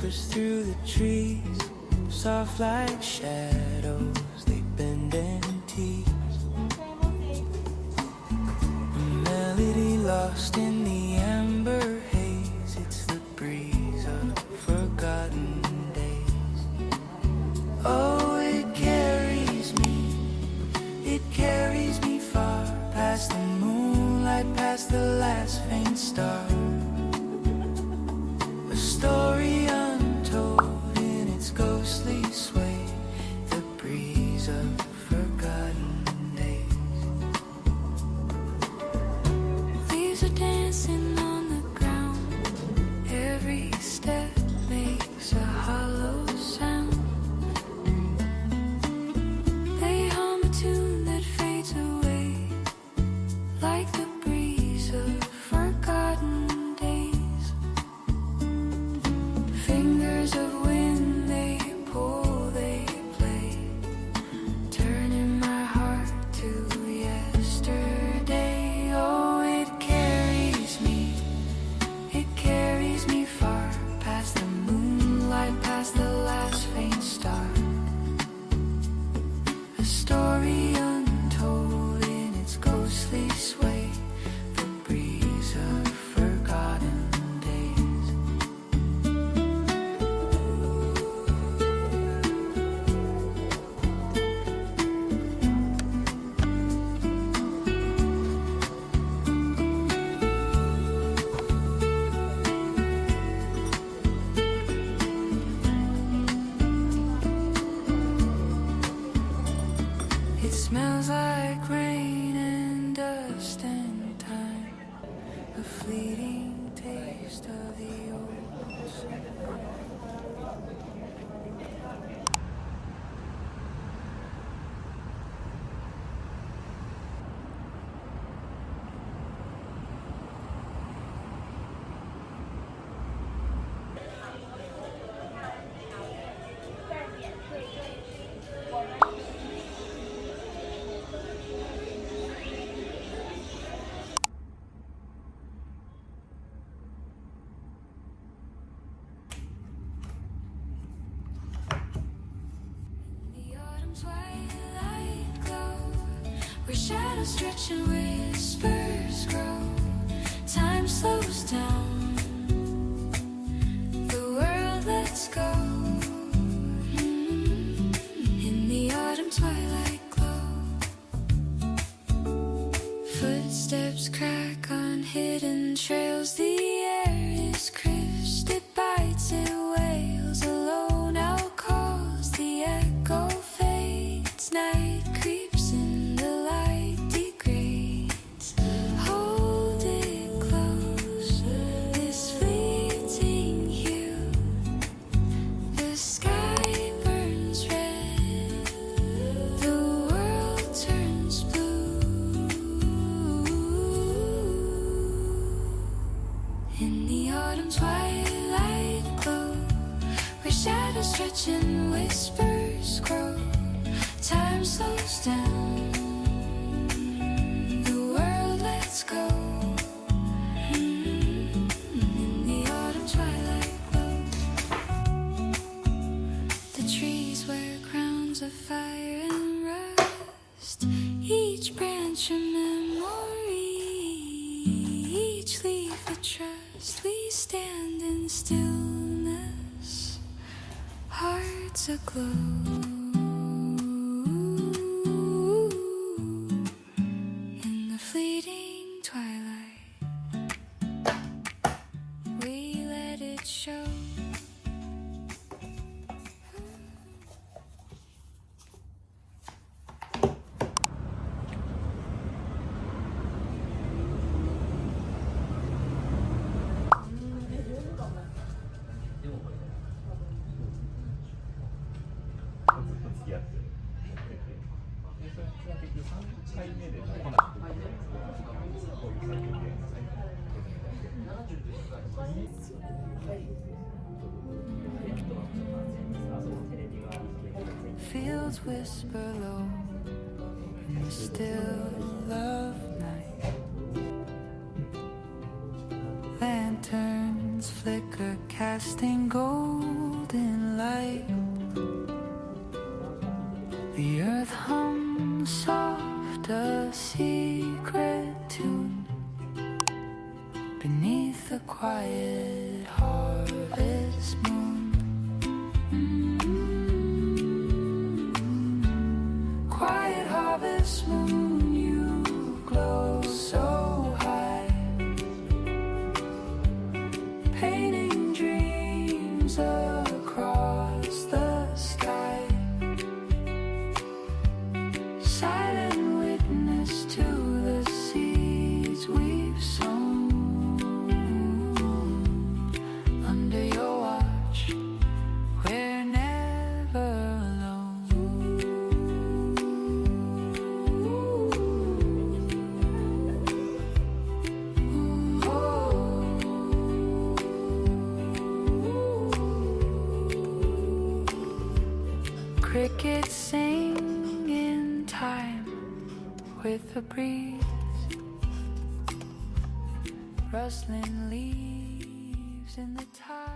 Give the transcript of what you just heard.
whispers through the trees, soft like shadows, they bend and tease. A melody lost in the amber haze, it's the breeze of forgotten days. Oh, it carries me far past the moonlight, past the last faint star. A story untold in its ghostly sway, the breeze of forgotten days. Leaves are dancing on the ground, every step makes a hollow sound. They hum a tune that fades away, like the breeze of forgotten days. Fingers of wind, they pull, they play, turning my heart to yesterday. Oh, it carries me far past the moonlight, past the last faint star. A story untold in its ghostly sway, the breeze of forgotten days. It smells like rain and dust and time, a fleeting taste of the ocean. The autumn twilight glow, where shadows stretch and whispers grow. Time slows down, the world lets go. In the autumn twilight glow, footsteps crack on hidden trails. The air is crisp, it bites, it wails. Alone outcalls, the echo fades. Night creeps in, the light degrades. Hold it close, this fleeting hue. The sky burns red, the world turns blue. In the autumn twilight glow, where shadows stretch and whispers grow. Time slows down, the world lets go. In the autumn twilight glow, the trees wear crowns of fire and rust, each branch a memory, each leaf a trust. We stand in stillness, hearts aglow. In the fleeting twilight, we let it show. Fields whisper low in the still of night. Lanterns lanterns flicker, casting golden light. The earth hums soft, a secret tune beneath the quiet harvest moon. Quiet harvest moon, you glow so high, painting dreams across the sky. Silent witness to the seeds we've sown. Under your watch, we're never alone. Crickets sing in time with the breeze, rustling leaves in the tide.